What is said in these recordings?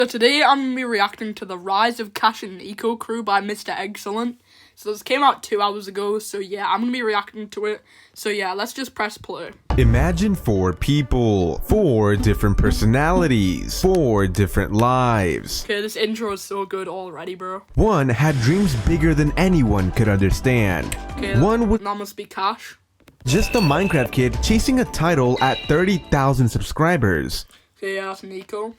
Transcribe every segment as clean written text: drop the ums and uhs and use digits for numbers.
So today I'm going to be reacting to The Rise of Cash and NICO Crew by Mr. Excellent. So this came out 2 hours ago, so yeah, I'm going to be reacting to it. So yeah, let's just press play. Imagine 4 people, 4 different personalities, 4 different lives. Okay, this intro is so good already, bro. One had dreams bigger than anyone could understand. Okay, One was that must be Cash. just a Minecraft kid chasing a title at 30,000 subscribers. Okay, yeah, that's NICO.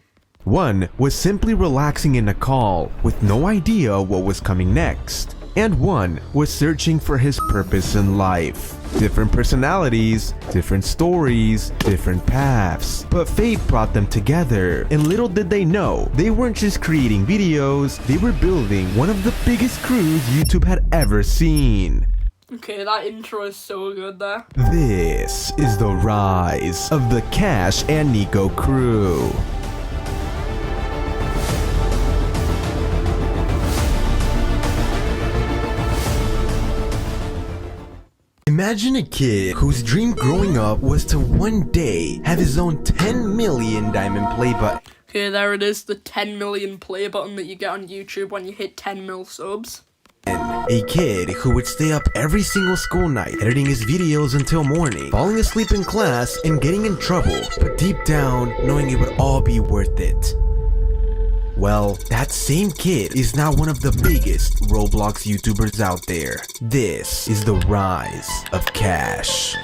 One was simply relaxing in a call with no idea what was coming next. And one was searching for his purpose in life. Different personalities, different stories, different paths. But fate brought them together, and little did they know, they weren't just creating videos, they were building one of the biggest crews YouTube had ever seen. Okay, that intro is so good there. This is the rise of the Cash and NICO crew. Imagine a kid whose dream growing up was to one day have his own 10 million diamond play button. Okay, there it is, the 10 million play button that you get on YouTube when you hit 10 mil subs. A kid who would stay up every single school night editing his videos until morning, falling asleep in class and getting in trouble, but deep down knowing it would all be worth it. Well, that same kid is now one of the biggest Roblox YouTubers out there. This is the rise of Cash.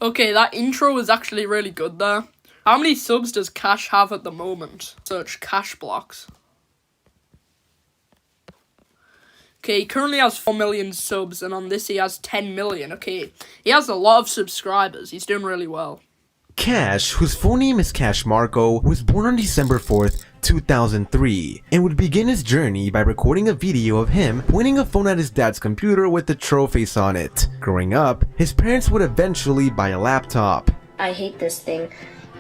Okay, that intro was actually really good there. How many subs does Cash have at the moment? Search Cash Blocks. Okay, he currently has 4 million subs, and on this he has 10 million. Okay, he has a lot of subscribers. He's doing really well. Cash, whose full name is Cash Marco, was born on December 4th, 2003, and would begin his journey by recording a video of him pointing a phone at his dad's computer with the troll face on it. Growing up, his parents would eventually buy a laptop. I hate this thing.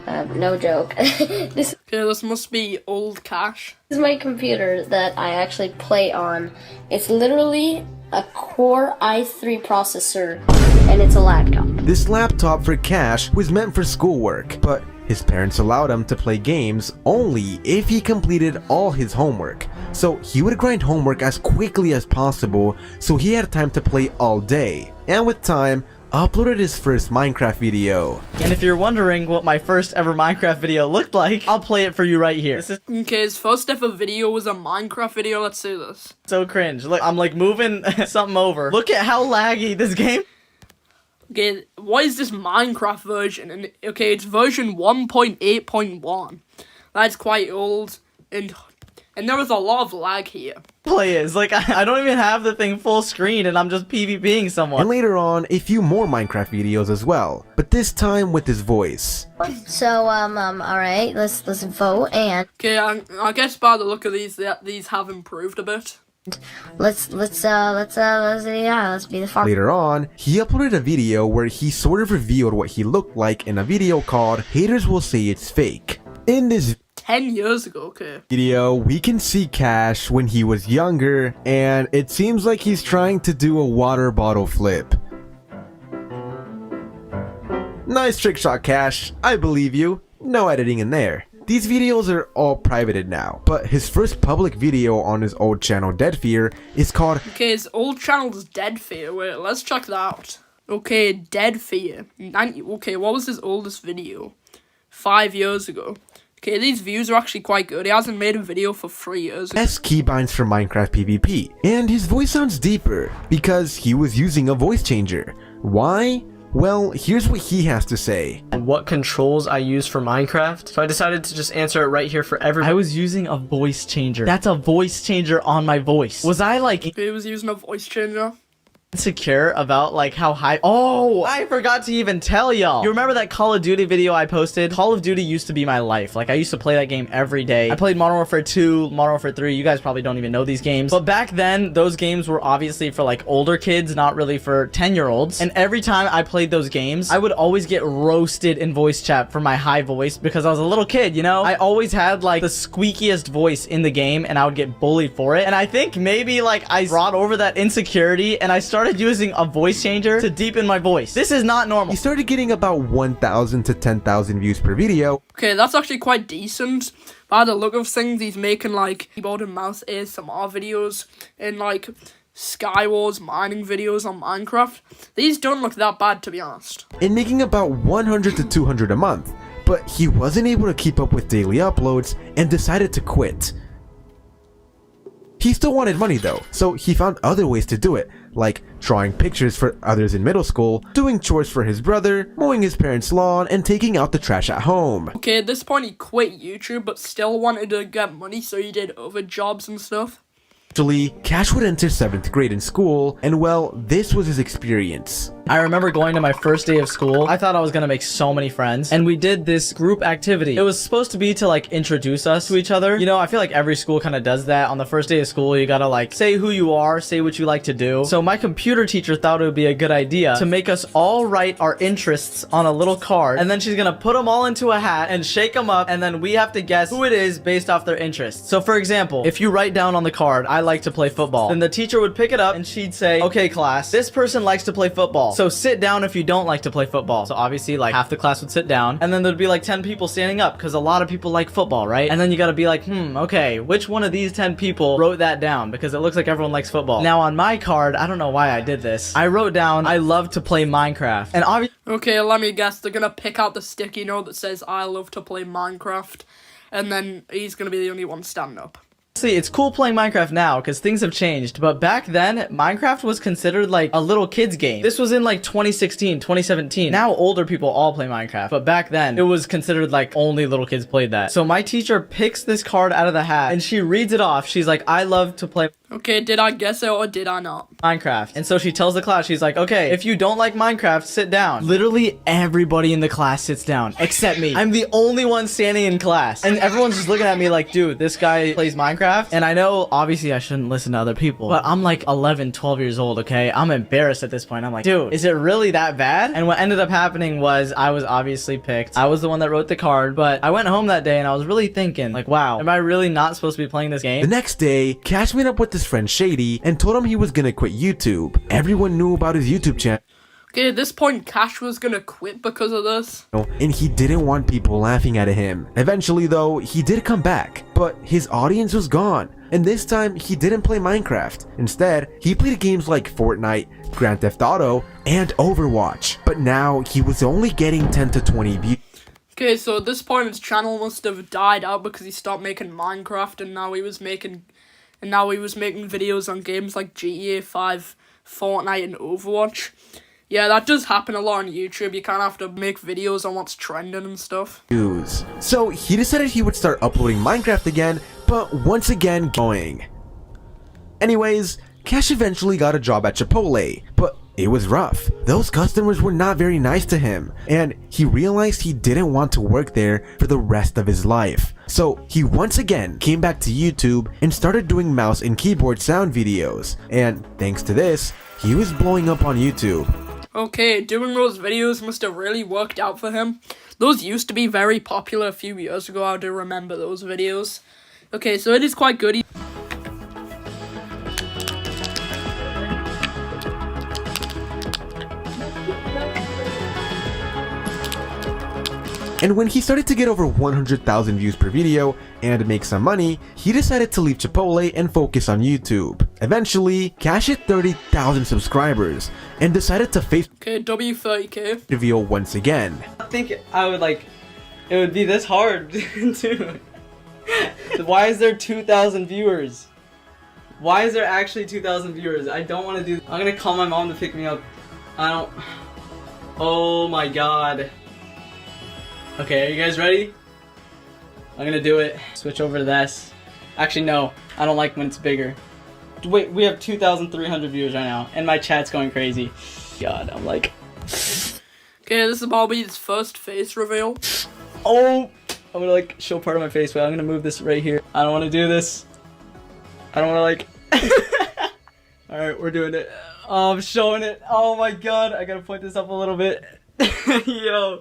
No joke. This Okay, this must be old Cash. is my computer that I actually play on. It's literally a Core i3 processor, and it's a laptop. This laptop for Cash was meant for schoolwork, but his parents allowed him to play games only if he completed all his homework. So he would grind homework as quickly as possible so he had time to play all day. And with time, uploaded his first Minecraft video. And if you're wondering what my first ever Minecraft video looked like, I'll play it for you right here. This is Okay, his first ever video was a Minecraft video. Let's see this. so cringe. Look, I'm like moving something over. Look at how laggy this game. Okay, what is this Minecraft version? And okay, it's version 1.8.1. That's quite old, and there was a lot of lag here. Play is like I don't even have the thing full screen and I'm just PvPing someone. And later on, a few more Minecraft videos as well, but this time with his voice. So, alright, let's vote, and Okay, I guess by the look of these have improved a bit. let's be the farm. Later on, he uploaded a video where he sort of revealed what he looked like in a video called Haters Will Say It's Fake. In this 10 years ago, okay. video, we can see Cash when he was younger, and it seems like he's trying to do a water bottle flip. Nice trick shot, Cash. I believe you. No editing in there. These videos are all privated now, but his first public video on his old channel, Dead Fear, is called Okay, his old channel is Dead Fear. Wait, let's check that out. Okay, Dead Fear. Okay, what was his oldest video? 5 years ago. Okay, these views are actually quite good. He hasn't made a video for 3 years. Best keybinds for Minecraft PvP, and his voice sounds deeper because he was using a voice changer. Why? Well, here's what he has to say. What controls I use for Minecraft. So I decided to just answer it right here for everyone. I was using a voice changer. That's a voice changer on my voice. Was I like He was using a voice changer. insecure about like how high? Oh, I forgot to even tell y'all. You remember that Call of Duty video I posted? Call of Duty used to be my life. Like I used to play that game every day. I played Modern Warfare 2, Modern Warfare 3. You guys probably don't even know these games. But back then, those games were obviously for like older kids, not really for 10-year-olds. And every time I played those games, I would always get roasted in voice chat for my high voice because I was a little kid, you know? I always had like the squeakiest voice in the game and I would get bullied for it. And I think maybe like I brought over that insecurity and I started using a voice changer to deepen my voice. This is not normal. He started getting about 1,000 to 10,000 views per video. Okay, that's actually quite decent. by the look of things, he's making like keyboard and mouse ASMR videos and like Skywars mining videos on Minecraft. These don't look that bad, to be honest. And making about 100 to 200 a month, but he wasn't able to keep up with daily uploads and decided to quit. He still wanted money though, so he found other ways to do it, like drawing pictures for others in middle school, doing chores for his brother, mowing his parents' lawn, and taking out the trash at home. Okay, at this point he quit YouTube, but still wanted to get money, so he did other jobs and stuff. Eventually, Cash would enter 7th grade in school, and well, this was his experience. I remember going to my first day of school. I thought I was gonna make so many friends, and we did this group activity. It was supposed to be to like introduce us to each other. You know, I feel like every school kind of does that. On the first day of school, you gotta like say who you are, say what you like to do. So my computer teacher thought it would be a good idea to make us all write our interests on a little card, and then she's gonna put them all into a hat and shake them up, and then we have to guess who it is based off their interests. So for example, if you write down on the card, I like to play football, then the teacher would pick it up and she'd say, okay class, this person likes to play football, so sit down if you don't like to play football. So obviously like half the class would sit down, and then there'd be like 10 people standing up because a lot of people like football, right? And then you gotta be like, okay, which one of these 10 people wrote that down, because it looks like everyone likes football. Now on my card, I don't know why I did this, I wrote down I love to play Minecraft, and obviously Okay, let me guess, they're gonna pick out the sticky note that says I love to play Minecraft, and then he's gonna be the only one standing up. it's cool playing Minecraft now because things have changed, but back then Minecraft was considered like a little kid's game. This was in like 2016, 2017. Now older people all play Minecraft, but back then it was considered like only little kids played that. So my teacher picks this card out of the hat and she reads it off. She's like, I love to play Okay, did I guess it or did I not? Minecraft. And so she tells the class, she's like, okay, if you don't like Minecraft, sit down. Literally everybody in the class sits down except me. I'm the only one standing in class, and everyone's just looking at me like, dude, this guy plays Minecraft. And I know obviously I shouldn't listen to other people, but I'm like 11, 12 years old. Okay, I'm embarrassed at this point. I'm like, dude, is it really that bad? And what ended up happening was I was obviously picked. I was the one that wrote the card, but I went home that day and I was really thinking like, wow, am I really not supposed to be playing this game? The next day, Cash met up with his friend Shady and told him he was gonna quit YouTube. Everyone knew about his YouTube channel. Okay, at this point, Cash was gonna quit because of this. And he didn't want people laughing at him. Eventually though, he did come back, but his audience was gone. And this time, he didn't play Minecraft. Instead, he played games like Fortnite, Grand Theft Auto, and Overwatch. But now, he was only getting 10 to 20 views. Okay, so at this point, his channel must have died out because he stopped making Minecraft, and now he was making videos on games like GTA 5, Fortnite, and Overwatch. Yeah, that does happen a lot on YouTube. You kind of have to make videos on what's trending and stuff. So he decided he would start uploading Minecraft again, but once again going. Anyways, Cash eventually got a job at Chipotle, but it was rough. Those customers were not very nice to him, and he realized he didn't want to work there for the rest of his life. So he once again came back to YouTube and started doing mouse and keyboard sound videos, and thanks to this, he was blowing up on YouTube. Okay, doing those videos must have really worked out for him. Those used to be very popular a few years ago. I do remember those videos. Okay, so it is quite good. And when he started to get over 100,000 views per video and make some money, he decided to leave Chipotle and focus on YouTube. Eventually, Cash hit 30,000 subscribers and decided to face Okay, W30K. reveal once again. I think I would like, it would be this hard to. Why is there 2,000 viewers? Why is there actually 2,000 viewers? I don't want to do. I'm gonna call my mom to pick me up. I don't. Oh my god. Okay, are you guys ready? I'm gonna do it. Switch over to this. Actually, no. I don't like when it's bigger. Wait, we have 2,300 viewers right now, and my chat's going crazy. God, I'm like. Okay, this is Bobby's first face reveal. Oh! I'm gonna like show part of my face. Wait, I'm gonna move this right here. I don't want to do this. I don't want to like. Alright, we're doing it. Oh, I'm showing it. Oh my god, I gotta point this up a little bit. Yo.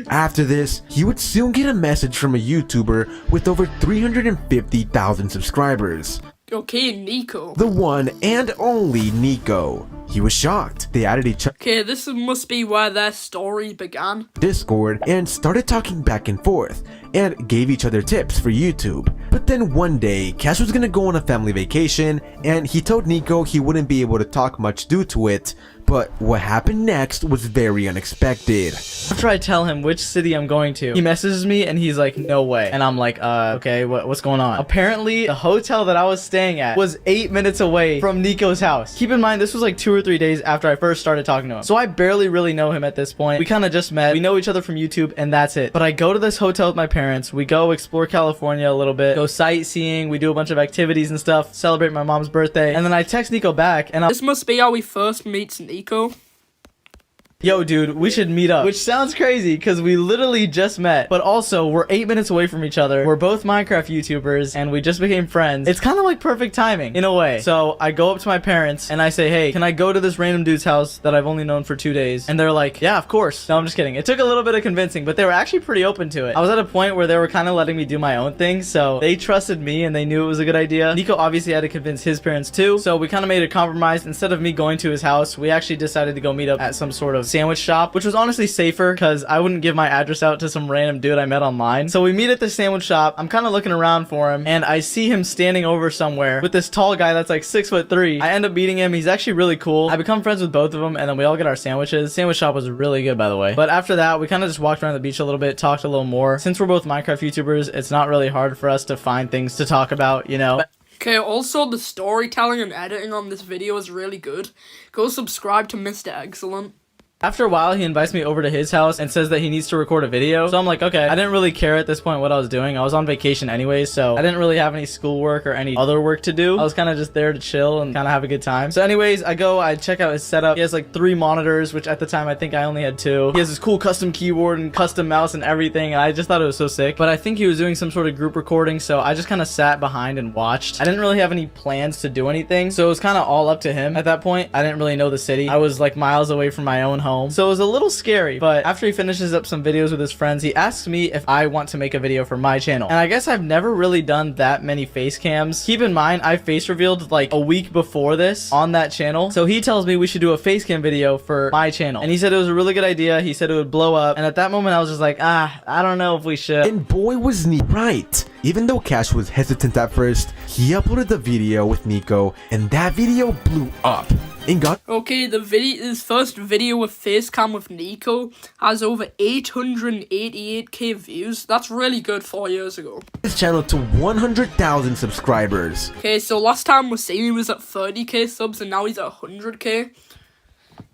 After this, he would soon get a message from a YouTuber with over 350,000 subscribers. Okay, NICO. The one and only NICO. he was shocked. They added each other Okay, this must be where their story began. Discord and started talking back and forth and gave each other tips for YouTube. But then one day, Cash was gonna go on a family vacation and he told NICO he wouldn't be able to talk much due to it. But what happened next was very unexpected. After I tell him which city I'm going to, he messages me and he's like, no way. And I'm like, okay, what's going on? Apparently, the hotel that I was staying at was 8 minutes away from NICO's house. Keep in mind, this was like 2 or 3 days after I first started talking to him. So I barely really know him at this point. We kind of just met. We know each other from YouTube and that's it. But I go to this hotel with my parents. We go explore California a little bit, go sightseeing. We do a bunch of activities and stuff, celebrate my mom's birthday. And then I text NICO back and This must be how he first meets NICO. yo, dude, we should meet up. Which sounds crazy because we literally just met. But also, we're 8 minutes away from each other. We're both Minecraft YouTubers and we just became friends. It's kind of like perfect timing in a way. So I go up to my parents and I say, hey, can I go to this random dude's house that I've only known for 2 days? And they're like, yeah, of course. No, I'm just kidding. It took a little bit of convincing, but they were actually pretty open to it. I was at a point where they were kind of letting me do my own thing. So they trusted me and they knew it was a good idea. NICO obviously had to convince his parents too. So we kind of made a compromise. Instead of me going to his house, we actually decided to go meet up at some sort of sandwich shop, which was honestly safer because I wouldn't give my address out to some random dude I met online. So we meet at the sandwich shop. I'm kind of looking around for him and I see him standing over somewhere with this tall guy that's like 6'3". I end up meeting him. He's actually really cool. I become friends with both of them and then we all get our sandwiches. The sandwich shop was really good, by the way. But after that, we kind of just walked around the beach a little bit, talked a little more. Since we're both Minecraft YouTubers, it's not really hard for us to find things to talk about, you know? Okay, also the storytelling and editing on this video is really good. Go subscribe to Mr. Excellent. After a while, he invites me over to his house and says that he needs to record a video. So I'm like, okay. I didn't really care at this point what I was doing. I was on vacation anyway, so I didn't really have any schoolwork or any other work to do. I was kind of just there to chill and kind of have a good time. So anyways, I check out his setup. He has like 3 monitors, which at the time I think I only had 2. He has this cool custom keyboard and custom mouse and everything, and I just thought it was so sick. But I think he was doing some sort of group recording, so I just kind of sat behind and watched. I didn't really have any plans to do anything, so it was kind of all up to him at that point. I didn't really know the city. I was like miles away from my own home, so it was a little scary. But after he finishes up some videos with his friends, he asks me if I want to make a video for my channel. And I guess I've never really done that many face cams. Keep in mind, I face revealed like a week before this on that channel. So he tells me we should do a face cam video for my channel. And he said it was a really good idea. He said it would blow up. And at that moment, I was just like, I don't know if we should. And boy was NICO right. Even though Cash was hesitant at first, he uploaded the video with NICO and that video blew up. And got Okay, his first video with Facecam with NICO has over 888k views. That's really good 4 years ago. his channel to 100,000 subscribers. Okay, so last time we seen he was at 30k subs and now he's at 100k.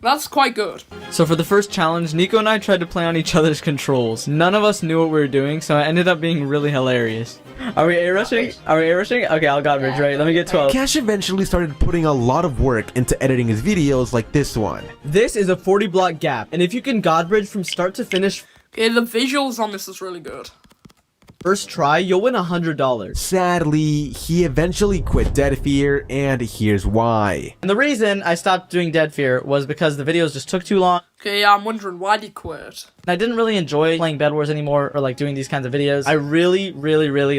That's quite good. So for the first challenge, NICO and I tried to play on each other's controls. None of us knew what we were doing, so it ended up being really hilarious. Are we A-rushing? Are we A-rushing? Okay, I'll got bridge, right? Let me get 12. Cash eventually started putting a lot of work into editing his videos like this one. This is a 40 block gap, and if you can God bridge from start to finish Okay, the visuals on this is really good. first try, you'll win $100. Sadly, he eventually quit Dead Fear, and here's why. And the reason I stopped doing Dead Fear was because the videos just took too long. Okay, yeah, I'm wondering why did he quit? And I didn't really enjoy playing Bed Wars anymore or like doing these kinds of videos. I really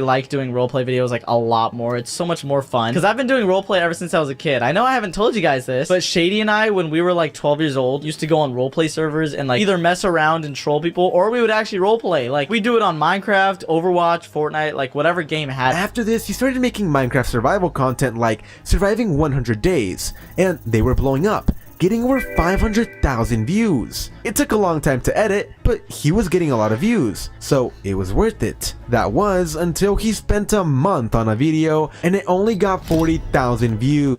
like doing roleplay videos like a lot more. It's so much more fun. Because I've been doing roleplay ever since I was a kid. I know I haven't told you guys this, but Shady and I, when we were like 12 years old, used to go on roleplay servers and like either mess around and troll people, or we would actually roleplay. Like we do it on Minecraft, Overwatch, Fortnite, like whatever game had. After this, he started making Minecraft survival content like Surviving 100 Days, and they were blowing up, getting over 500,000 views. It took a long time to edit, but he was getting a lot of views, so it was worth it. That was until he spent a month on a video and it only got 40,000 views.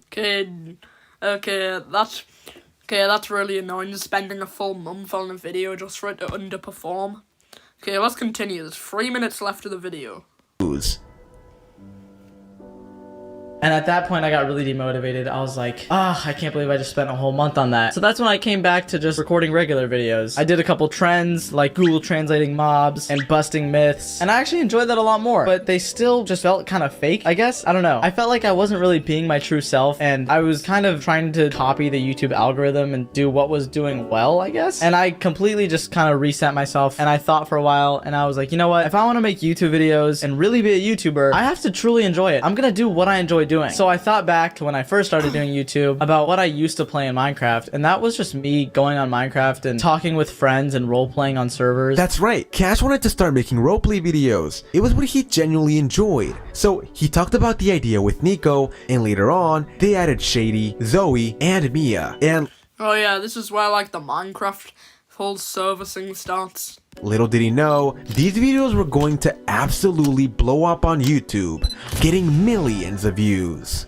Okay, that's really annoying, just spending a full month on a video just for it to underperform. Okay, let's continue. There's 3 minutes left of the video. And at that point, I got really demotivated. I was like, I can't believe I just spent a whole month on that. So that's when I came back to just recording regular videos. I did a couple trends, like Google translating mobs and busting myths. And I actually enjoyed that a lot more. But they still just felt kind of fake, I guess. I don't know. I felt like I wasn't really being my true self. And I was kind of trying to copy the YouTube algorithm and do what was doing well, I guess. And I completely just kind of reset myself. And I thought for a while, and I was like, you know what? If I want to make YouTube videos and really be a YouTuber, I have to truly enjoy it. I'm gonna do what I enjoy doing? So I thought back to when I first started doing YouTube about what I used to play in Minecraft, and that was just me going on Minecraft and talking with friends and role-playing on servers. That's right, Cash wanted to start making roleplay videos. It was what he genuinely enjoyed. So he talked about the idea with Nico, and later on, they added Shady, Zoe, and Mia. And Oh yeah, this is where like the Minecraft whole server thing starts. little did he know, these videos were going to absolutely blow up on YouTube, getting millions of views.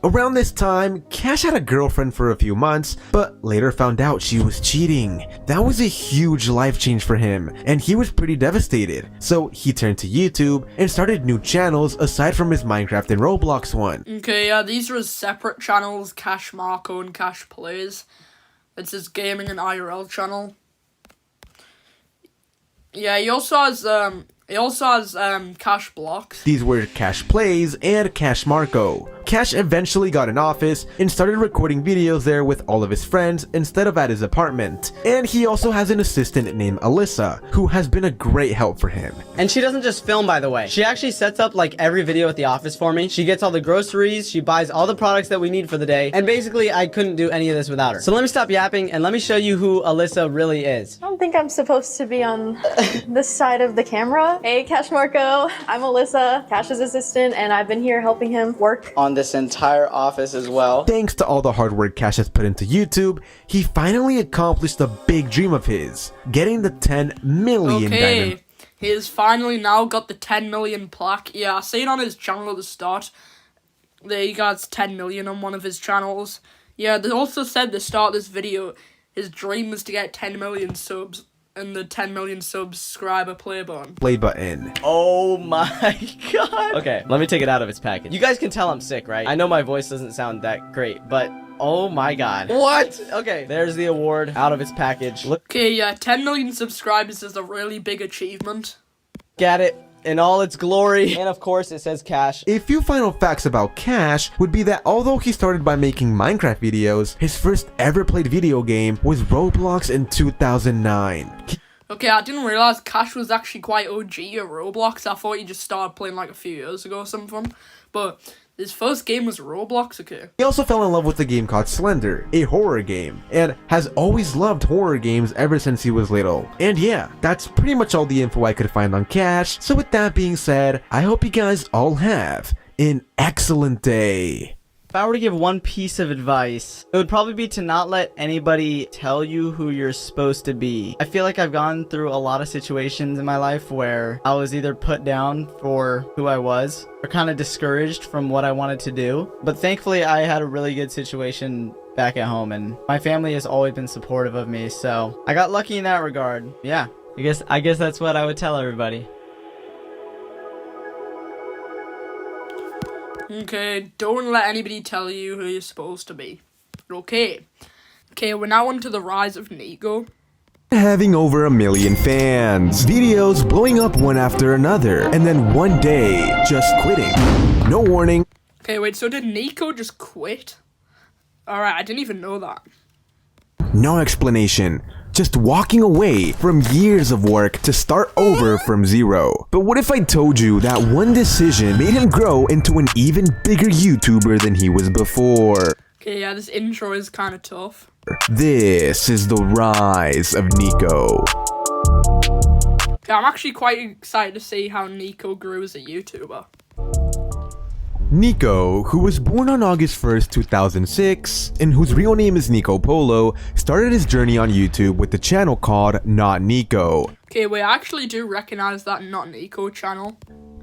Around this time, Cash had a girlfriend for a few months, but later found out she was cheating. That was a huge life change for him, and he was pretty devastated. So he turned to YouTube and started new channels aside from his Minecraft and Roblox one. Okay, yeah, these are his separate channels, Cash Marco and Cash Plays. It's his gaming and IRL channel. Yeah, he also has Cash Blocks. These were Cash Plays and Cash Marco. Cash eventually got an office and started recording videos there with all of his friends instead of at his apartment. And he also has an assistant named Alyssa, who has been a great help for him. And she doesn't just film, by the way. She actually sets up like every video at the office for me. She gets all the groceries, she buys all the products that we need for the day, and basically I couldn't do any of this without her. So let me stop yapping and let me show you who Alyssa really is. I don't think I'm supposed to be on this side of the camera. Hey, Cash Marco. I'm Alyssa, Cash's assistant, and I've been here helping him work On this entire office as well. Thanks to all the hard work Cash has put into YouTube, he finally accomplished a big dream of his, getting the 10 million diamond. Okay, he has finally now got the 10 million plaque. Yeah, I seen on his channel at the start that he got 10 million on one of his channels. Yeah, they also said at the start of this video, his dream was to get 10 million subs and the 10 million subscriber play button. Oh my god. Okay, let me take it out of its package. You guys can tell I'm sick, right? I know my voice doesn't sound that great, but oh my god. What? Okay, there's the award out of its package. Look Okay, yeah, 10 million subscribers is a really big achievement. at it in all its glory. And of course, it says Cash. A few final facts about Cash would be that although he started by making Minecraft videos, his first ever played video game was Roblox in 2009. Okay, I didn't realize Cash was actually quite OG at Roblox. I thought he just started playing like a few years ago or something. But his first game was Roblox, okay. He also fell in love with a game called Slender, a horror game, and has always loved horror games ever since he was little. And yeah, that's pretty much all the info I could find on Cash. So with that being said, I hope you guys all have an excellent day. If I were to give one piece of advice, it would probably be to not let anybody tell you who you're supposed to be. I feel like I've gone through a lot of situations in my life where I was either put down for who I was or kind of discouraged from what I wanted to do. But thankfully, I had a really good situation back at home, and my family has always been supportive of me, so I got lucky in that regard. Yeah, I guess that's what I would tell everybody. Okay, don't let anybody tell you who you're supposed to be. Okay, we're now on to the rise of NICO. Having over 1 million fans, videos blowing up one after another, and then one day, just quitting. No warning. Okay, wait, so did NICO just quit? Alright, I didn't even know that. No explanation. Just walking away from years of work to start over from zero. But what if I told you that one decision made him grow into an even bigger YouTuber than he was before? Okay, yeah, this intro is kind of tough. This is the rise of NICO. Okay, I'm actually quite excited to see how NICO grew as a YouTuber. NICO, who was born on August 1st, 2006, and whose real name is Nico Polo, started his journey on YouTube with the channel called Not NICO. Okay, wait, I actually do recognize that Not NICO channel.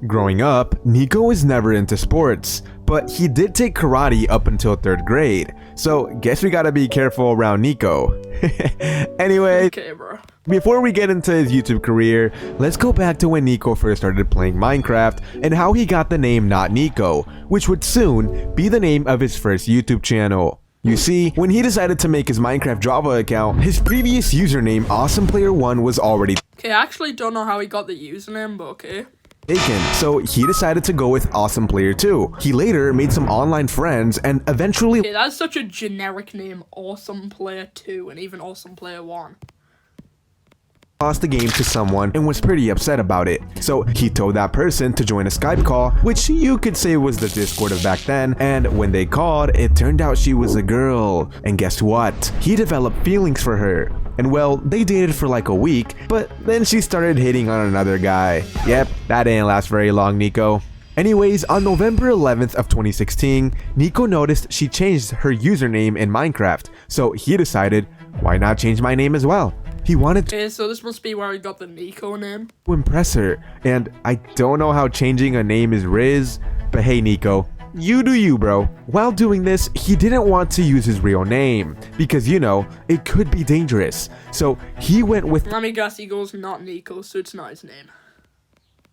Growing up, NICO was never into sports, but he did take karate up until 3rd grade, so guess we gotta be careful around NICO. Anyway, Okay, bro. before we get into his YouTube career, let's go back to when NICO first started playing Minecraft and how he got the name Not NICO, which would soon be the name of his first YouTube channel. You see, when he decided to make his Minecraft Java account, his previous username AwesomePlayer1 was already Okay, I actually don't know how he got the username, but okay. taken, so he decided to go with AwesomePlayer2. He later made some online friends and eventually Okay, that's such a generic name, Awesome Player 2 and even Awesome Player 1. lost the game to someone and was pretty upset about it. So he told that person to join a Skype call, which you could say was the Discord of back then, and when they called, it turned out she was a girl. And guess what? He developed feelings for her. And well, they dated for like a week, but then she started hitting on another guy. Yep, that didn't last very long, Nico. Anyways, on November 11th of 2016, Nico noticed she changed her username in Minecraft, so he decided, why not change my name as well? He wanted to Okay, so this must be where he got the NICO name. impress her, and I don't know how changing a name is Riz, but hey Nico, you do you, bro. While doing this, he didn't want to use his real name, because you know, it could be dangerous. So he went with Let me guess, he goes not NICO, so it's not his name.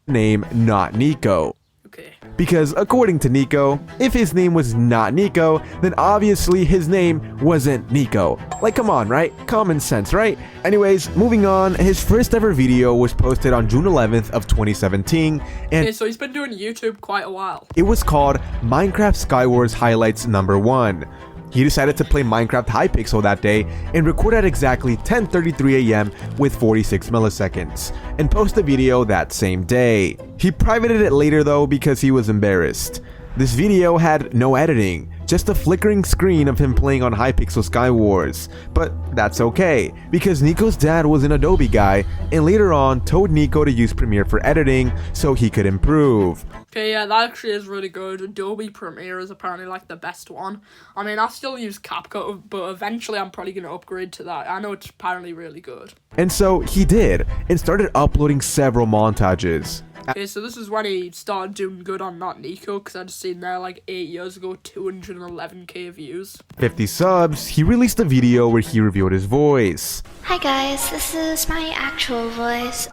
name not Nico. Okay. Because according to Nico, if his name was not Nico, then obviously his name wasn't Nico. Like, come on, right? Common sense, right? Anyways, moving on, his first ever video was posted on June 11th of 2017, and Okay, so he's been doing YouTube quite a while. it was called Minecraft Skywars Highlights #1. He decided to play Minecraft Hypixel that day and record at exactly 10:33 a.m. with 46 milliseconds, and post the video that same day. He privated it later though because he was embarrassed. This video had no editing, just a flickering screen of him playing on Hypixel Skywars. But that's okay, because Nico's dad was an Adobe guy and later on told Nico to use Premiere for editing so he could improve. Okay, yeah, that actually is really good. Adobe Premiere is apparently like the best one. I mean, I still use CapCut, but eventually I'm probably going to upgrade to that. I know it's apparently really good. And so he did, and started uploading several montages. Okay, so this is when he started doing good on Not NICO, because I just seen there like 8 years ago, 211k views. 50 subs, he released a video where he revealed his voice. Hi guys, this is my actual voice.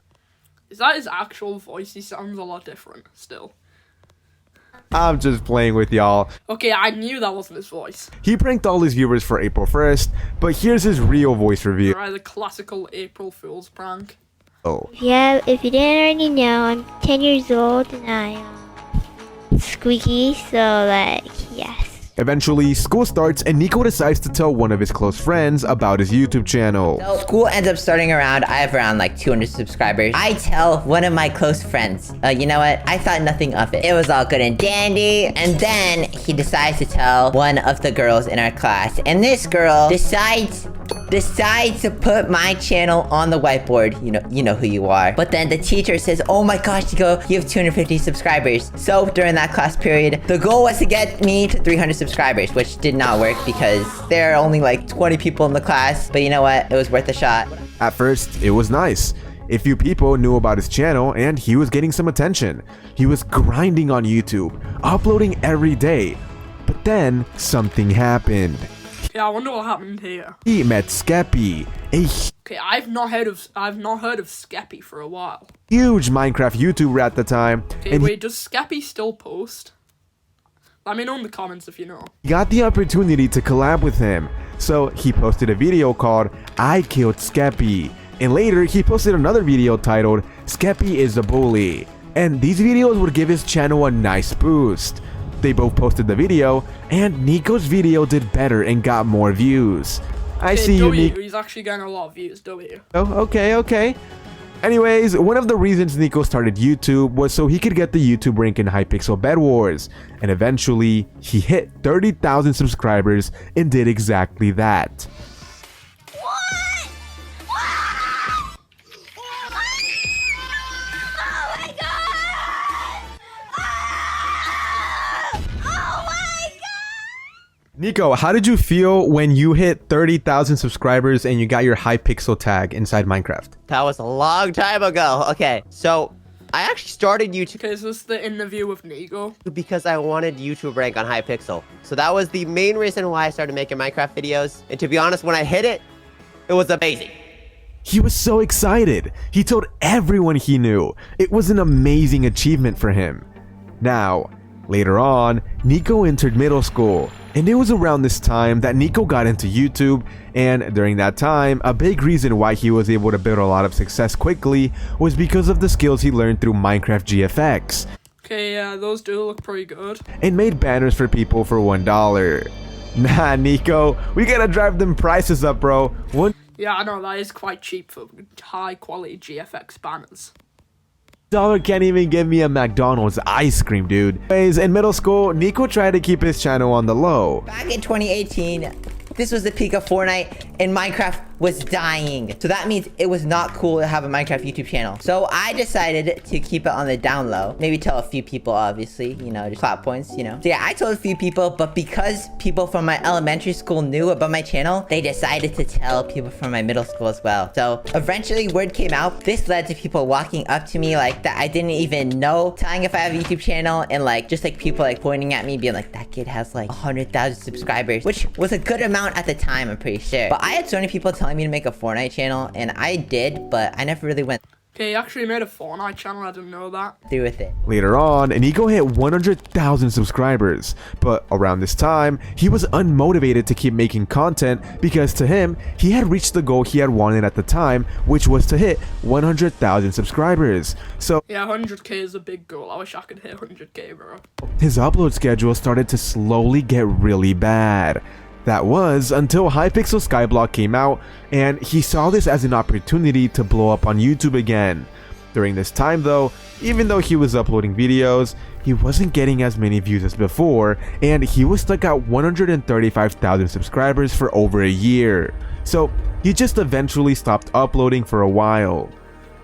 Is that his actual voice? He sounds a lot different still. I'm just playing with y'all. Okay, I knew that wasn't his voice. He pranked all his viewers for April 1st, but here's his real voice reveal. Right, the classical April Fool's prank. Yeah, if you didn't already know, I'm 10 years old and I'm squeaky, so like, yes. Eventually, school starts and Nico decides to tell one of his close friends about his YouTube channel. So school ends up starting around, I have around like 200 subscribers. I tell one of my close friends, you know what, I thought nothing of it. It was all good and dandy. And then he decides to tell one of the girls in our class. And this girl decides to put my channel on the whiteboard. You know who you are. But then the teacher says, oh my gosh, Nico, you have 250 subscribers. So during that class period, the goal was to get me to 300 subscribers, which did not work because there are only like 20 people in the class. But you know what? It was worth a shot. At first, it was nice. A few people knew about his channel and he was getting some attention. He was grinding on YouTube, uploading every day. But then, something happened. Yeah, I wonder what happened here. He met Skeppy, a Okay, I've not heard of Skeppy for a while. huge Minecraft YouTuber at the time. Okay, And wait, does Skeppy still post? Let me know in the comments if you know. he got the opportunity to collab with him. So he posted a video called I Killed Skeppy. And later he posted another video titled Skeppy is a Bully. And these videos would give his channel a nice boost. They both posted the video, and Nico's video did better and got more views. I Okay, see you, W, Nico. he's actually getting a lot of views, W. Oh, okay. Anyways, one of the reasons Nico started YouTube was so he could get the YouTube rank in Hypixel Bed Wars. And eventually, he hit 30,000 subscribers and did exactly that. Nico, how did you feel when you hit 30,000 subscribers and you got your Hypixel tag inside Minecraft? That was a long time ago. Okay, so I actually started YouTube Okay, is this the interview with NICO? because I wanted YouTube rank on Hypixel. So that was the main reason why I started making Minecraft videos. And to be honest, when I hit it, it was amazing. He was so excited. He told everyone he knew. It was an amazing achievement for him. Now, later on, Nico entered middle school. And it was around this time that Nico got into YouTube, and during that time, a big reason why he was able to build a lot of success quickly was because of the skills he learned through Minecraft GFX, Okay, yeah, those do look pretty good. and made banners for people for $1. Nah, Nico, we gotta drive them prices up, bro. Yeah, I know, that is quite cheap for high quality GFX banners. Dollar can't even give me a McDonald's ice cream, dude. Anyways, in middle school, Nico tried to keep his channel on the low. Back in 2018, this was the peak of Fortnite, and Minecraft was dying. So that means it was not cool to have a Minecraft YouTube channel. So I decided to keep it on the down low. Maybe tell a few people, obviously, you know, just plot points, you know. So yeah, I told a few people, but because people from my elementary school knew about my channel, they decided to tell people from my middle school as well. So eventually word came out. This led to people walking up to me like that I didn't even know, telling if I have a YouTube channel, and like just like people like pointing at me, being like, that kid has like 100,000 subscribers, which was a good amount at the time, I'm pretty sure. But I had so many people telling me to make a Fortnite channel, and I did, but I never really went Okay, he actually made a Fortnite channel, I didn't know that. through with it. Later on, Nico hit 100,000 subscribers, but around this time, he was unmotivated to keep making content because to him, he had reached the goal he had wanted at the time, which was to hit 100,000 subscribers. So Yeah, 100k is a big goal. I wish I could hit 100k, bro. his upload schedule started to slowly get really bad. That was until Hypixel Skyblock came out, and he saw this as an opportunity to blow up on YouTube again. During this time though, even though he was uploading videos, he wasn't getting as many views as before, and he was stuck at 135,000 subscribers for over a year. So he just eventually stopped uploading for a while.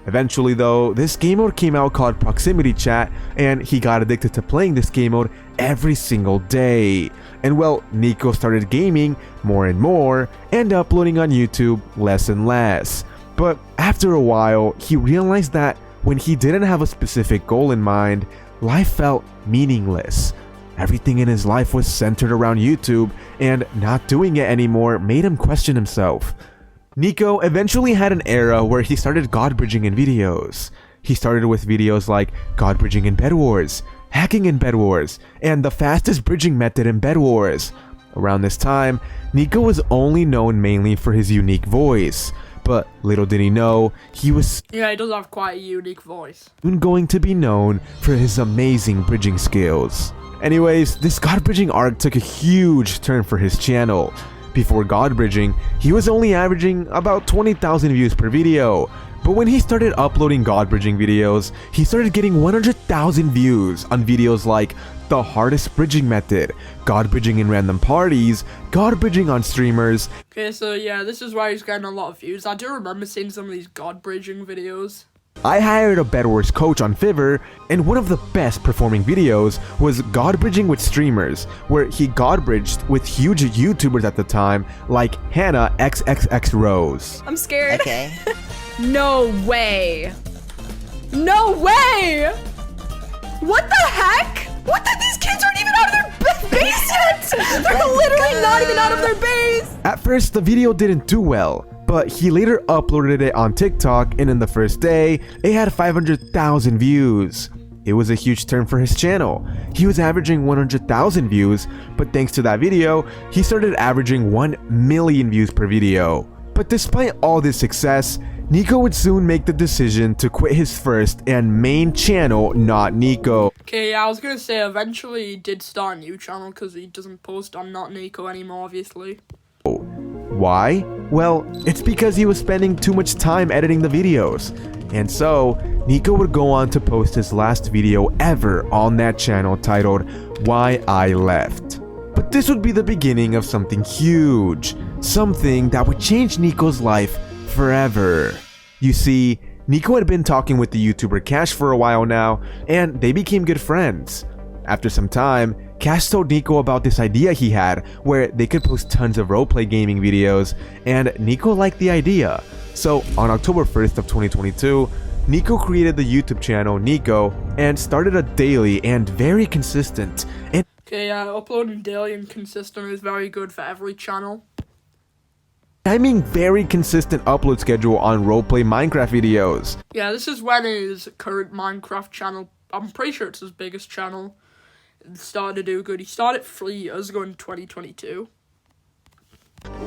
Eventually though, this game mode came out called Proximity Chat, and he got addicted to playing this game mode every single day. And well, Nico started gaming more and more, and uploading on YouTube less and less. But after a while, he realized that when he didn't have a specific goal in mind, life felt meaningless. Everything in his life was centered around YouTube, and not doing it anymore made him question himself. Nico eventually had an era where he started god bridging in videos. He started with videos like god bridging in Bed Wars, hacking in Bed Wars, and the fastest bridging method in Bed Wars. Around this time, Nico was only known mainly for his unique voice, but little did he know, he was Yeah, he does have quite a unique voice. soon going to be known for his amazing bridging skills. Anyways, this god bridging arc took a huge turn for his channel. Before god bridging, he was only averaging about 20,000 views per video. But when he started uploading god bridging videos, he started getting 100,000 views on videos like the hardest bridging method, god bridging in random parties, god bridging on streamers. Okay, so yeah, this is why he's getting a lot of views. I do remember seeing some of these god bridging videos. I hired a Bed Wars coach on Fiverr, and one of the best performing videos was god bridging with streamers, where he god bridged with huge YouTubers at the time like Hannah XXX Rose. I'm scared. Okay. No way. No way! What the heck? What the? These kids aren't even out of their base yet! They're literally not even out of their base! At first, the video didn't do well, but he later uploaded it on TikTok, and in the first day, it had 500,000 views. It was a huge turn for his channel. He was averaging 100,000 views, but thanks to that video, he started averaging 1 million views per video. But despite all this success, Nico would soon make the decision to quit his first and main channel, Not Nico. Okay, yeah, I was gonna say eventually he did start a new channel because he doesn't post on Not NICO anymore, obviously. Why? Well, it's because he was spending too much time editing the videos. And so, Nico would go on to post his last video ever on that channel titled Why I Left. But this would be the beginning of something huge. Something that would change Nico's life forever. You see, Nico had been talking with the YouTuber Cash for a while now, and they became good friends. After some time, Cash told Nico about this idea he had where they could post tons of roleplay gaming videos, and Nico liked the idea. So on October 1st of 2022, Nico created the YouTube channel NICO and started a daily and very consistent and Okay, yeah, uploading daily and consistent is very good for every channel. I mean very consistent upload schedule on roleplay Minecraft videos. Yeah, this is when his current Minecraft channel, I'm pretty sure it's his biggest channel, started to do good. He started 3 years ago in 2022.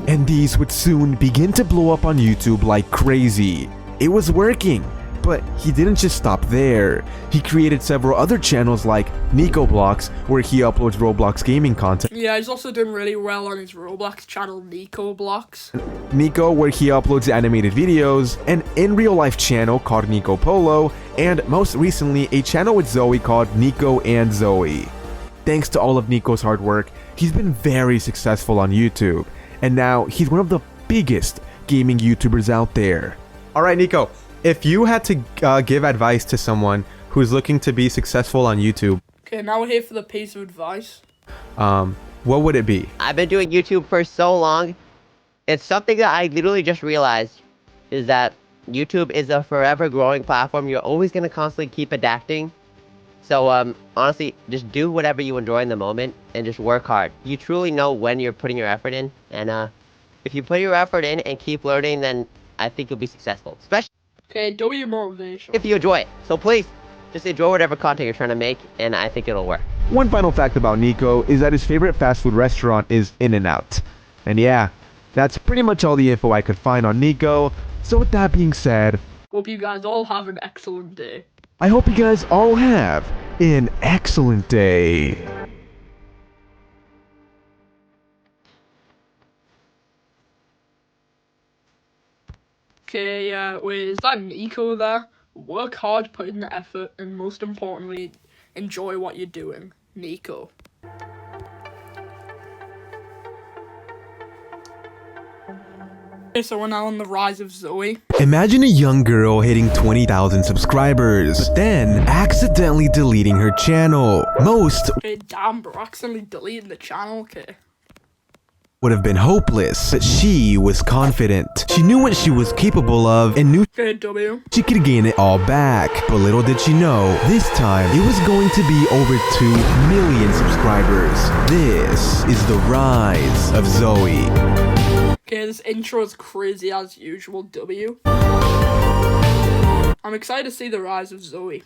And these would soon begin to blow up on YouTube like crazy. It was working, But he didn't just stop there. He created several other channels like NICO Blocks, where he uploads Roblox gaming content. Yeah, he's also doing really well on his Roblox channel, NICO Blocks. NICO, where he uploads animated videos, an in real life channel called NICO Polo, and most recently a channel with Zoe called NICO and Zoe. Thanks to all of NICO's hard work, he's been very successful on YouTube, and now he's one of the biggest gaming YouTubers out there. Alright NICO, if you had to give advice to someone who's looking to be successful on YouTube, Okay, now we're here for the piece of advice. what would it be? I've been doing YouTube for so long. It's something that I literally just realized is that YouTube is a forever growing platform. You're always going to constantly keep adapting. So honestly, just do whatever you enjoy in the moment and just work hard. You truly know when you're putting your effort in. And if you put your effort in and keep learning, then I think you'll be successful. Especially Okay, W motivation. if you enjoy it. So please, just enjoy whatever content you're trying to make, and I think it'll work. One final fact about NICO is that his favorite fast food restaurant is In-N-Out. And yeah, that's pretty much all the info I could find on NICO. So with that being said, Hope you guys all have an excellent day. I hope you guys all have an excellent day. Okay, wait, is that NICO there? Work hard, put in the effort, and most importantly, enjoy what you're doing. NICO. Okay, so we're now on the rise of Zoe. Imagine a young girl hitting 20,000 subscribers, but then accidentally deleting her channel. Most Okay, damn, bro, accidentally deleting the channel, okay. would have been hopeless, but she was confident. She knew what she was capable of and knew Okay, W. she could gain it all back. But little did she know, this time it was going to be over 2 million subscribers. This is the rise of Zoe. Okay, this intro is crazy as usual, W. I'm excited to see the rise of Zoe.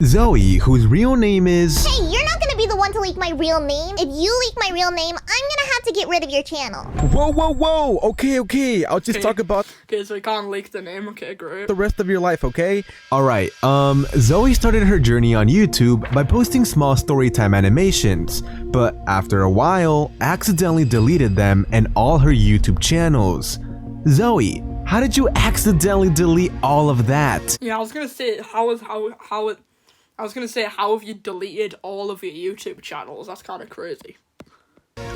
Zoe, whose real name is... Hey, you're not gonna be the one to leak my real name. If you leak my real name, I'm gonna have to get rid of your channel. Whoa. Okay. I'll just talk about Okay, so we can't leak the name, okay, great. the rest of your life, okay? Alright, Zoe started her journey on YouTube by posting small storytime animations, but after a while, accidentally deleted them and all her YouTube channels. Zoe, how did you accidentally delete all of that? Yeah, I was gonna say, how have you deleted all of your YouTube channels? That's kind of crazy.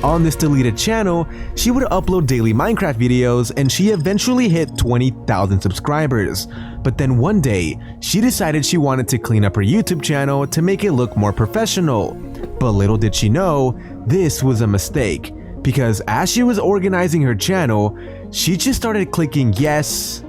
On this deleted channel, she would upload daily Minecraft videos and she eventually hit 20,000 subscribers. But then one day, she decided she wanted to clean up her YouTube channel to make it look more professional. But little did she know, this was a mistake. Because as she was organizing her channel, she just started clicking yes,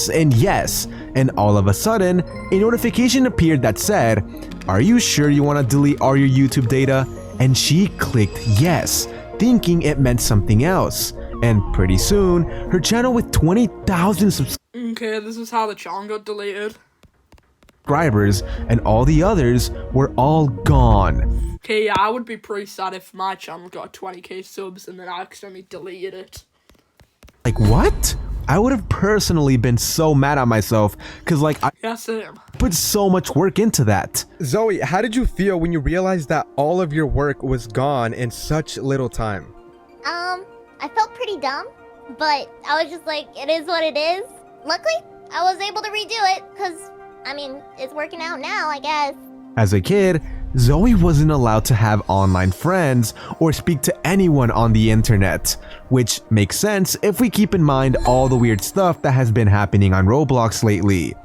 and yes. And all of a sudden, a notification appeared that said, "Are you sure you want to delete all your YouTube data?" And she clicked yes, thinking it meant something else. And pretty soon, her channel with 20,000 Okay, this is how the channel got deleted. subscribers and all the others were all gone. Okay, yeah, I would be pretty sad if my channel got 20k subs and then I accidentally deleted it. Like, what? I would have personally been so mad at myself because, like, I Yeah, same. put so much work into that. Zoe, how did you feel when you realized that all of your work was gone in such little time? I felt pretty dumb, but I was just like, it is what it is. Luckily, I was able to redo it, because, I mean, it's working out now, I guess. As a kid, Zoe wasn't allowed to have online friends or speak to anyone on the internet, which makes sense if we keep in mind all the weird stuff that has been happening on Roblox lately.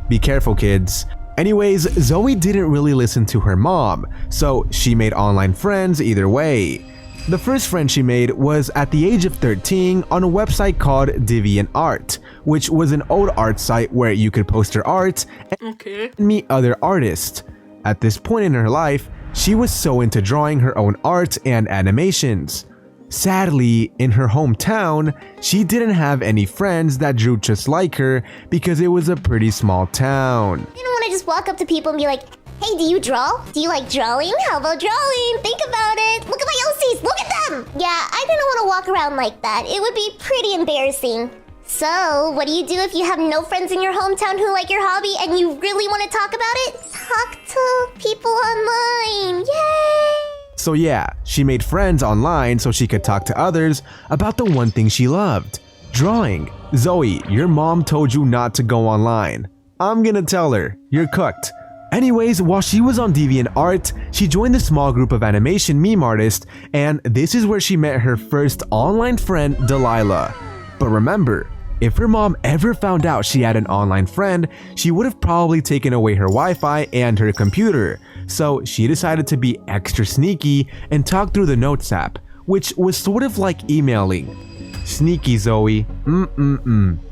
Be careful, kids. Anyways, Zoe didn't really listen to her mom, so she made online friends either way. The first friend she made was at the age of 13 on a website called DeviantArt, which was an old art site where you could post your art and meet other artists. At this point in her life, she was so into drawing her own art and animations. Sadly, in her hometown, she didn't have any friends that drew just like her because it was a pretty small town. You don't want to just walk up to people and be like, hey, do you draw? Do you like drawing? How about drawing? Think about it. Look at my OCs. Look at them. Yeah, I didn't want to walk around like that. It would be pretty embarrassing. So, what do you do if you have no friends in your hometown who like your hobby and you really want to talk about it? Talk to people online. Yay! So yeah, she made friends online so she could talk to others about the one thing she loved, drawing. Zoe, your mom told you not to go online. I'm gonna tell her, you're cooked. Anyways, while she was on DeviantArt, she joined the small group of animation meme artists, and this is where she met her first online friend, Delilah. But remember, if her mom ever found out she had an online friend, she would have probably taken away her Wi-Fi and her computer. So she decided to be extra sneaky and talk through the Notes app, which was sort of like emailing. Sneaky Zoe.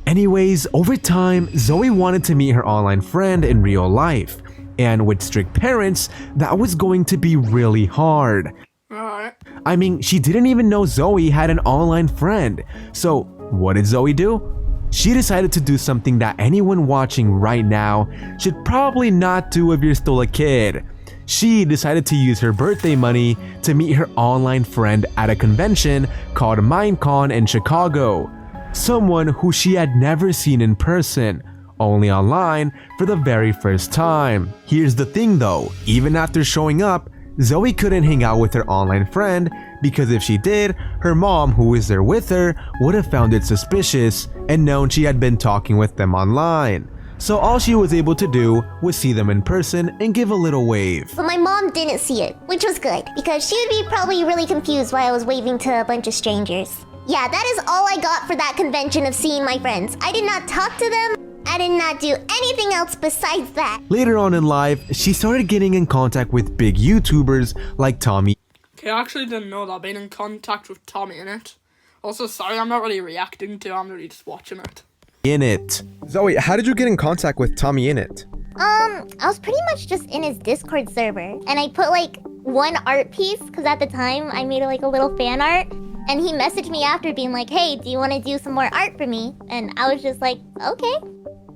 Anyways, over time, Zoe wanted to meet her online friend in real life. And with strict parents, that was going to be really hard. Alright. I mean, she didn't even know Zoe had an online friend. So what did Zoe do? She decided to do something that anyone watching right now should probably not do if you're still a kid. She decided to use her birthday money to meet her online friend at a convention called Minecon in Chicago. Someone who she had never seen in person, only online for the very first time. Here's the thing though, even after showing up, Zoe couldn't hang out with her online friend because if she did, her mom, who was there with her, would have found it suspicious and known she had been talking with them online. So all she was able to do was see them in person and give a little wave. But my mom didn't see it, which was good, because she would be probably really confused while I was waving to a bunch of strangers. Yeah, that is all I got for that convention of seeing my friends. I did not talk to them. I did not do anything else besides that. Later on in life, she started getting in contact with big YouTubers like Tommy. Okay, I actually didn't know that. I've been in contact with Tommy in it. Also, sorry, I'm not really reacting to it. I'm really just watching it. In it. Zoe, how did you get in contact with Tommy in it? I was pretty much just in his Discord server. And I put like one art piece, because at the time I made like a little fan art. And he messaged me after being like, hey, do you want to do some more art for me? And I was just like, okay.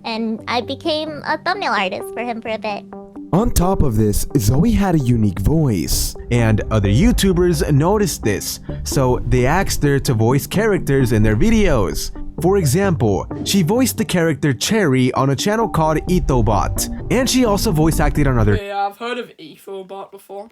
And I became a thumbnail artist for him for a bit. On top of this, Zoe had a unique voice, and other YouTubers noticed this, so they asked her to voice characters in their videos. For example, she voiced the character Cherry on a channel called EthoBot, and she also voice acted on other Yeah, I've heard of EthoBot before.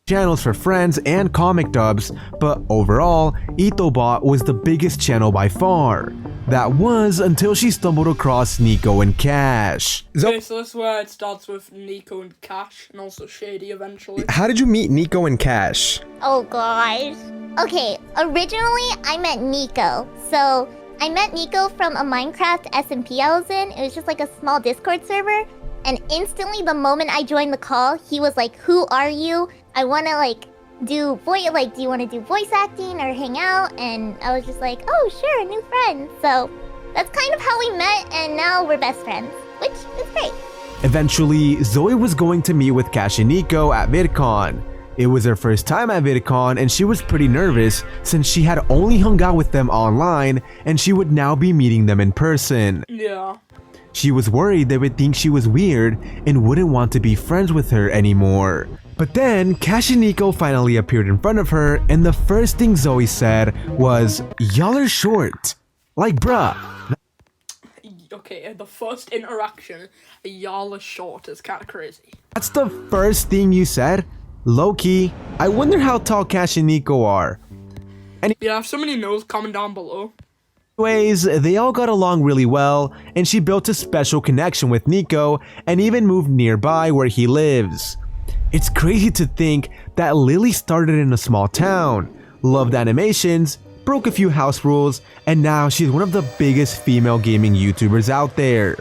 channels for friends and comic dubs, but overall, EthoBot was the biggest channel by far. That was until she stumbled across NICO and Cash. Okay, so this is where it starts with NICO and Cash, and also Shady eventually. How did you meet NICO and Cash? Oh gosh. Okay, originally I met NICO. So I met NICO from a Minecraft SMP I was in. It was just like a small Discord server. And instantly the moment I joined the call, he was like, who are you? I want to do you want to do voice acting or hang out? And I was just like, oh sure, new friend. So that's kind of how we met, and now we're best friends, which is great. Eventually, Zoe was going to meet with Cash and NICO at VidCon. It was her first time at VidCon and she was pretty nervous since she had only hung out with them online and she would now be meeting them in person. Yeah. She was worried they would think she was weird and wouldn't want to be friends with her anymore. But then, Cash and NICO finally appeared in front of her, and the first thing Zoe said was, "Y'all are short." Like, bruh. Okay, the first interaction, y'all are short, is kind of crazy. That's the first thing you said? Low-key, I wonder how tall Cash and NICO are. Yeah, if somebody knows, comment down below. Anyways, they all got along really well, and she built a special connection with NICO and even moved nearby where he lives. It's crazy to think that Lily started in a small town, loved animations, broke a few house rules, and now she's one of the biggest female gaming YouTubers out there.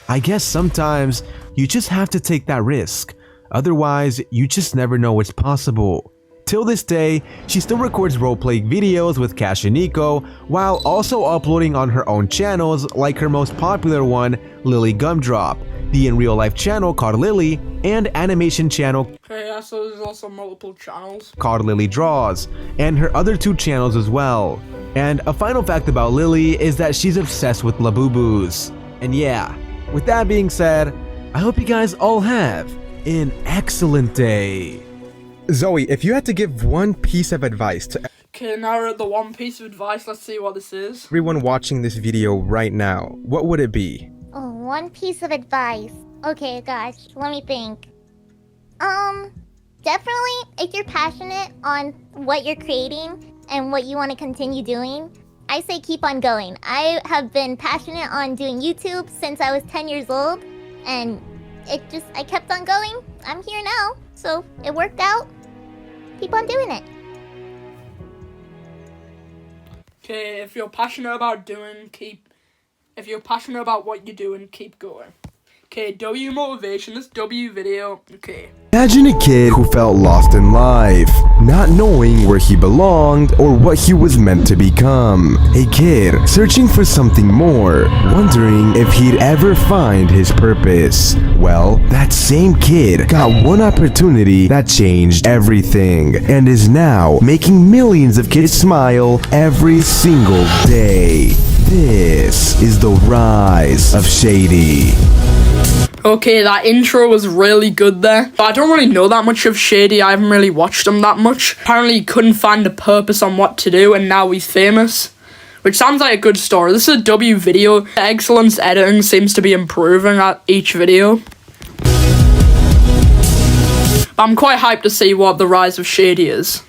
I guess sometimes you just have to take that risk, otherwise you just never know what's possible. Till this day, she still records roleplaying videos with Cash and NICO while also uploading on her own channels like her most popular one, Lily Gumdrop, the in real life channel called Lily, and animation channel Okay, yeah, so there's also multiple channels called Lily Draws, and her other two channels as well. And a final fact about Lily is that she's obsessed with Labubus. And yeah, with that being said, I hope you guys all have an excellent day. Zoe, if you had to give one piece of advice to Okay, now the one piece of advice. Let's see what this is. Everyone watching this video right now, what would it be? Oh, one piece of advice. Okay, gosh, let me think. Definitely, if you're passionate on what you're creating and what you want to continue doing, I say keep on going. I have been passionate on doing YouTube since I was 10 years old, and I kept on going. I'm here now, so it worked out. Keep on doing it. Okay, if you're passionate about what you're doing, keep going. Okay, W motivation, this W video, okay. Imagine a kid who felt lost in life, not knowing where he belonged or what he was meant to become. A kid searching for something more, wondering if he'd ever find his purpose. Well, that same kid got one opportunity that changed everything and is now making millions of kids smile every single day. This is the rise of Shady. Okay, that intro was really good there. But I don't really know that much of Shady. I haven't really watched him that much. Apparently he couldn't find a purpose on what to do and now he's famous. Which sounds like a good story. This is a W video. The excellence editing seems to be improving at each video. But I'm quite hyped to see what the rise of Shady is.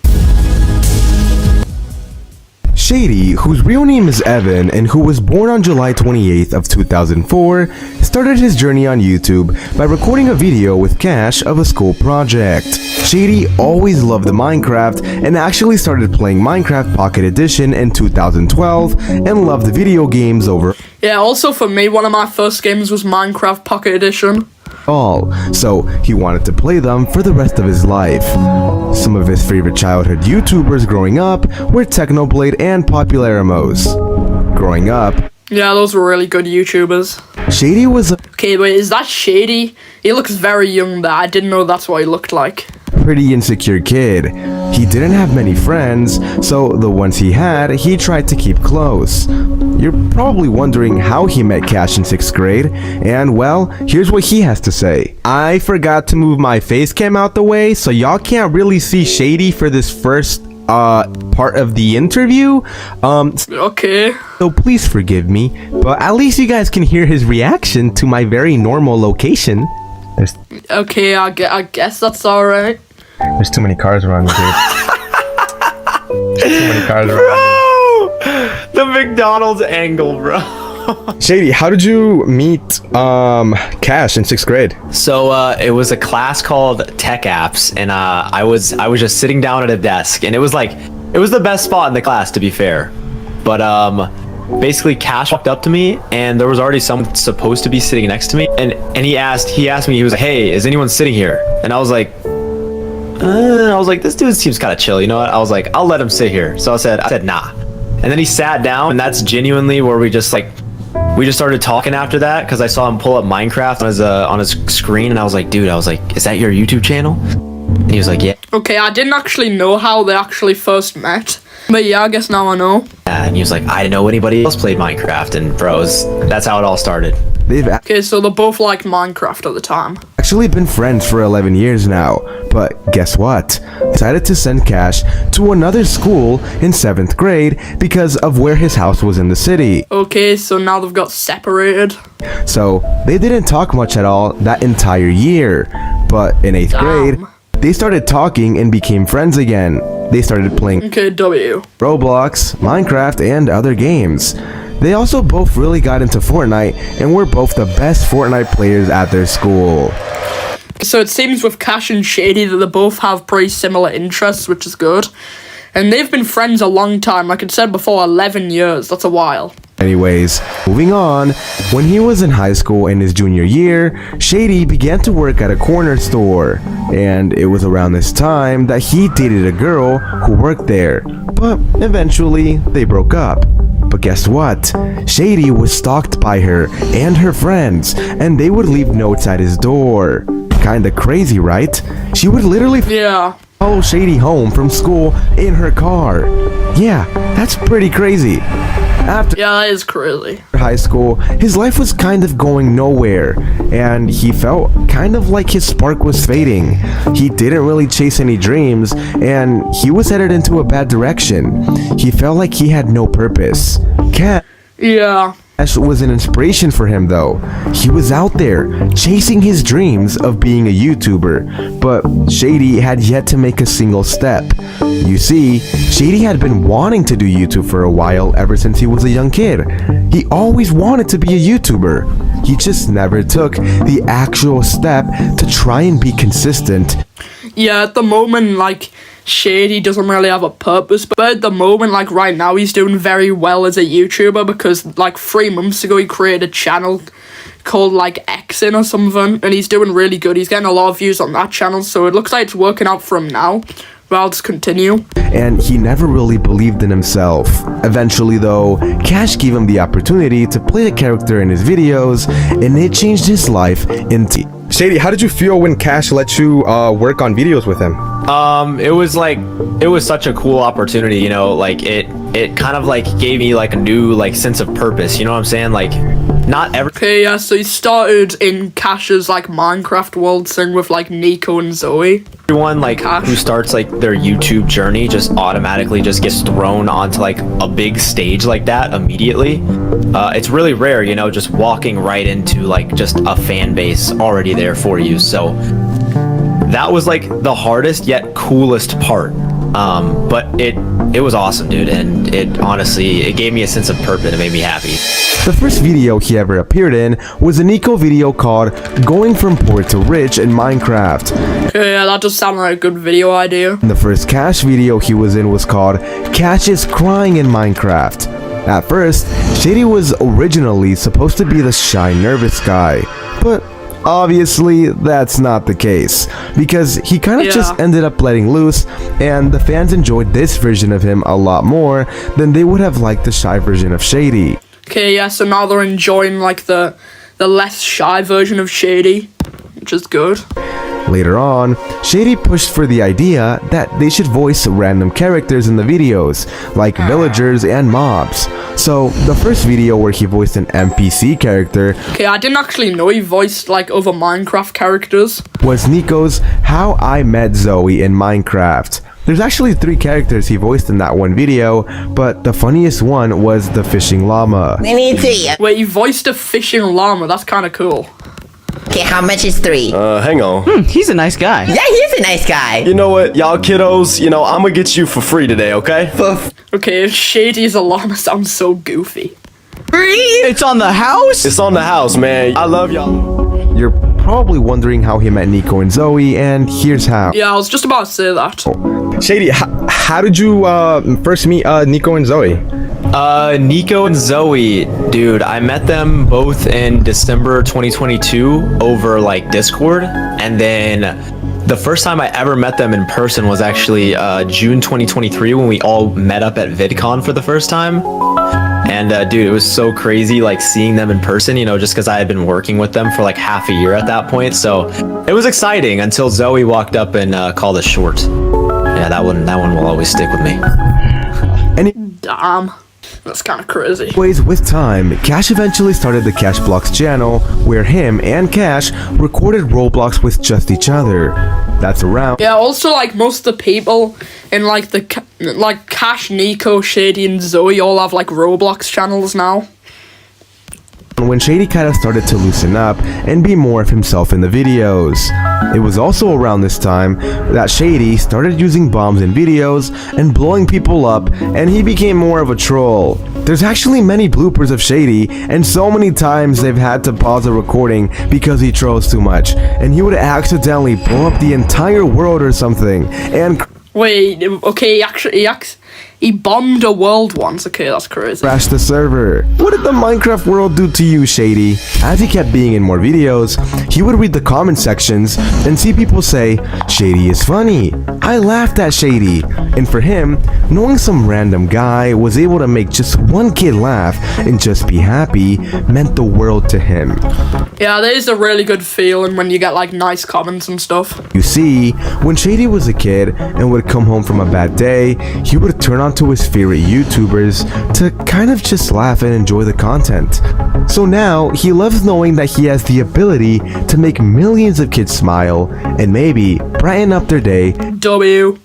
Shady, whose real name is Evan and who was born on July 28th of 2004, started his journey on YouTube by recording a video with Cash of a school project. Shady always loved Minecraft and actually started playing Minecraft Pocket Edition in 2012 and loved the video games over. Yeah, also for me, one of my first games was Minecraft Pocket Edition. So he wanted to play them for the rest of his life. Some of his favorite childhood YouTubers growing up were Technoblade and Popularamos. Growing up, yeah, those were really good YouTubers. Shady was a Okay, wait, is that Shady? He looks very young there. I didn't know that's what he looked like. pretty insecure kid. He didn't have many friends, so the ones he had, he tried to keep close. You're probably wondering how he met Cash in 6th grade, and well, here's what he has to say. I forgot to move my face cam out the way, so y'all can't really see Shady for this first part of the interview. Okay. So please forgive me, but at least you guys can hear his reaction to my very normal location. Okay, I guess that's alright. There's too many cars around me, dude. Too many cars around me. The McDonald's angle, bro. Shady, how did you meet Cash in 6th grade? So it was a class called Tech Apps, and I was just sitting down at a desk, and it was the best spot in the class, to be fair. But basically Cash walked up to me, and there was already someone supposed to be sitting next to me, and he asked me, he was like, hey, is anyone sitting here? And I was like, this dude seems kind of chill, you know what? I was like, I'll let him sit here. So I said nah. And then he sat down, and that's genuinely where we just started talking after that, because I saw him pull up Minecraft on his screen, and I was like, dude, is that your YouTube channel? And he was like, yeah. Okay, I didn't actually know how they actually first met, but yeah, I guess now I know. And he was like, I didn't know anybody else played Minecraft, and that's how it all started. Okay, so they both liked Minecraft at the time. Actually been friends for 11 years now, but guess what? Decided to send Cash to another school in 7th grade because of where his house was in the city. Okay, so now they've got separated. So they didn't talk much at all that entire year, but in 8th grade, they started talking and became friends again. They started playing ROBLOX, Minecraft, and other games. They also both really got into Fortnite and were both the best Fortnite players at their school. So it seems with Cash and Shady that they both have pretty similar interests, which is good. And they've been friends a long time, like I said before, 11 years, that's a while. Anyways, moving on, when he was in high school in his junior year, Shady began to work at a corner store. And it was around this time that he dated a girl who worked there. But eventually, they broke up. But guess what? Shady was stalked by her and her friends, and they would leave notes at his door. Kinda crazy, right? She would literally follow Shady home from school in her car. Yeah, that's pretty crazy. After Yeah, that is crazy. high school, his life was kind of going nowhere, and he felt kind of like his spark was fading. He didn't really chase any dreams, and he was headed into a bad direction. He felt like he had no purpose. Yeah. Cash was an inspiration for him though. He was out there chasing his dreams of being a YouTuber, but Shady had yet to make a single step. You see, Shady had been wanting to do YouTube for a while ever since he was a young kid. He always wanted to be a YouTuber. He just never took the actual step to try and be consistent. Yeah, at the moment, like, Shady doesn't really have a purpose, but at the moment, like, right now, he's doing very well as a YouTuber because, like, 3 months ago, he created a channel called, like, Xin or something, and he's doing really good. He's getting a lot of views on that channel, so it looks like it's working out for him now. But I'll just continue. And he never really believed in himself. Eventually though, Cash gave him the opportunity to play a character in his videos, and it changed his life into... Shady, how did you feel when Cash let you work on videos with him? It was such a cool opportunity, you know, like it kind of like gave me like a new like sense of purpose, you know what I'm saying? Like not every... Okay, yeah, so he started in Cash's, like, Minecraft world thing with, like, Nico and Zoe. Everyone like who starts like their YouTube journey just automatically just gets thrown onto like a big stage like that immediately. It's really rare, you know, just walking right into like just a fan base already there for you. So that was like the hardest yet coolest part. But it was awesome, dude, and it honestly, it gave me a sense of purpose and it made me happy. The first video he ever appeared in was a NICO video called Going From Poor to Rich in Minecraft. Okay, yeah, that does sound like a good video idea. And the first Cash video he was in was called Cash is Crying in Minecraft. At first, Shady was originally supposed to be the shy, nervous guy, but obviously that's not the case, because he kind of just ended up letting loose, and the fans enjoyed this version of him a lot more than they would have liked the shy version of Shady. Okay, yeah, so now they're enjoying, like, the less shy version of Shady, which is good. Later on, Shady pushed for the idea that they should voice random characters in the videos, like villagers and mobs. So, the first video where he voiced an NPC character... Okay, I didn't actually know he voiced, like, other Minecraft characters. ...was Nico's How I Met Zoe in Minecraft. There's actually 3 characters he voiced in that one video, but the funniest one was the fishing llama. Let me see. Wait, he voiced a fishing llama, that's kind of cool. Okay, how much is 3? Hang on. He's a nice guy. Yeah, he's a nice guy. You know what, y'all kiddos, you know, I'm gonna get you for free today, okay? Okay, Shady as a llama sounds so goofy. It's on the house? It's on the house, man. I love y'all. You're probably wondering how he met Nico and Zoe, and here's how. Yeah, I was just about to say that. Shady, how did you first meet Nico and Zoe? Nico and Zoe, dude, I met them both in December 2022 over like Discord, and then the first time I ever met them in person was actually June 2023 when we all met up at VidCon for the first time. And dude, it was so crazy like seeing them in person, you know, just because I had been working with them for like half a year at that point. So it was exciting until Zoe walked up and called us short. Yeah, that one will always stick with me. Damn. That's kind of crazy. Anyways, with time, Cash eventually started the CashBlox channel, where him and Cash recorded Roblox with just each other. That's around... Yeah, also, like, most of the people in, like, like, Cash, Nico, Shady, and Zoe all have, like, Roblox channels now. When Shady kind of started to loosen up and be more of himself in the videos. It was also around this time that Shady started using bombs in videos and blowing people up, and he became more of a troll. There's actually many bloopers of Shady, and so many times they've had to pause a recording because he trolls too much, and he would accidentally blow up the entire world or something, and... Wait, okay, he bombed a world once. Okay, that's crazy. Crash the server. What did the Minecraft world do to you, Shady? As he kept being in more videos, he would read the comment sections and see people say, Shady is funny. I laughed at Shady. And for him, knowing some random guy was able to make just one kid laugh and just be happy meant the world to him. Yeah, that is a really good feeling when you get like nice comments and stuff. You see, when Shady was a kid and would come home from a bad day, he would turn onto his favorite YouTubers to kind of just laugh and enjoy the content. So now, he loves knowing that he has the ability to make millions of kids smile and maybe brighten up their day W.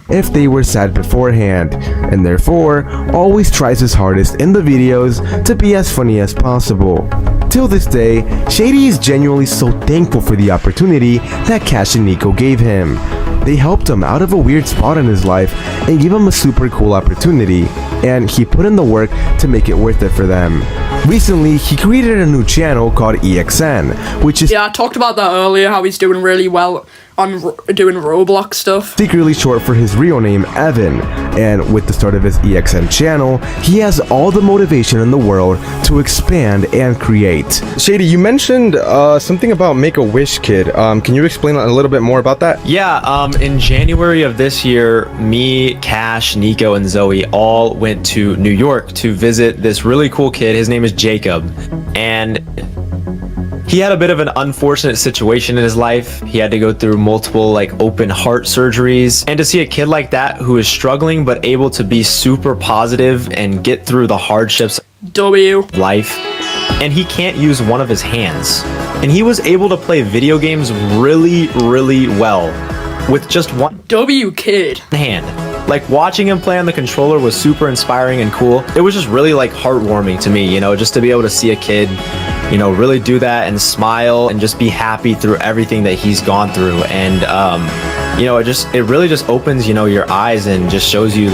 if they were sad beforehand, and therefore always tries his hardest in the videos to be as funny as possible. Till this day, Shady is genuinely so thankful for the opportunity that Cash and NICO gave him. They helped him out of a weird spot in his life and gave him a super cool opportunity, and he put in the work to make it worth it for them. Recently, he created a new channel called EXN, which is Yeah, I talked about that earlier, how he's doing really well on doing Roblox stuff. secretly short for his real name, Evan. And with the start of his EXN channel, he has all the motivation in the world to expand and create. Shady, you mentioned something about Make-A-Wish Kid. Can you explain a little bit more about that? Yeah, in January of this year, me, Cash, Nico, and Zoe all went to New York to visit this really cool kid. His name is Jacob, and he had a bit of an unfortunate situation in his life. He had to go through multiple open heart surgeries, and to see a kid like that who is struggling but able to be super positive and get through the hardships W. of life, and he can't use one of his hands, and he was able to play video games really well with just one W kid. hand. Watching him play on the controller was super inspiring and cool. It was just really heartwarming to me, just to be able to see a kid, really do that and smile and just be happy through everything that he's gone through. And it really just opens your eyes and just shows you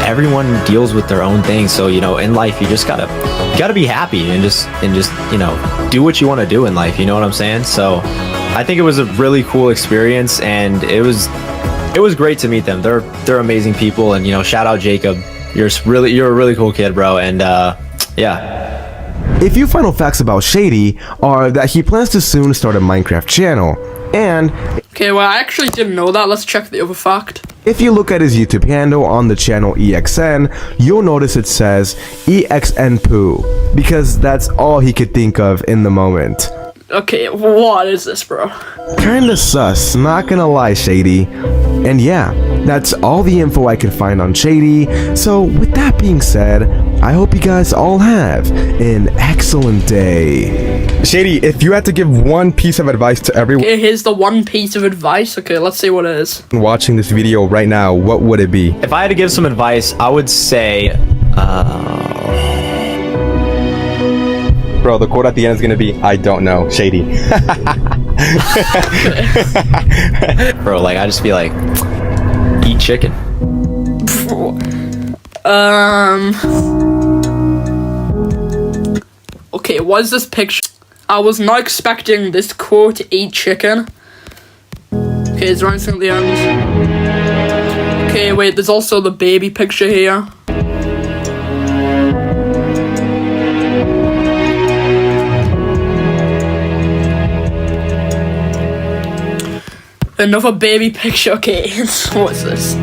everyone deals with their own thing. So in life you just gotta be happy and just do what you want to do in life. You know what I'm saying? So I think it was a really cool experience, and it was great to meet them. They're amazing people, and shout out Jacob. You're a really cool kid, bro. And yeah. A few final facts about Shady are that he plans to soon start a Minecraft channel, and Okay, well, I actually didn't know that. Let's check the other fact. if you look at his YouTube handle on the channel EXN, you'll notice it says EXN Poo, because that's all he could think of in the moment. Okay, what is this, bro? Kinda sus, not gonna lie, Shady. And yeah, that's all the info I can find on Shady. So with that being said, I hope you guys all have an excellent day. Shady, if you had to give one piece of advice to everyone Okay, here's the one piece of advice. Okay, let's see what it is. watching this video right now, what would it be? If I had to give some advice, I would say, Bro, the quote at the end is gonna be, I don't know, Shady. bro, I just be eat chicken. Okay, what is this picture? I was not expecting this quote to eat chicken. Okay, is there anything at the end? Okay, wait, there's also the baby picture here. Another baby picture. Okay, what is this?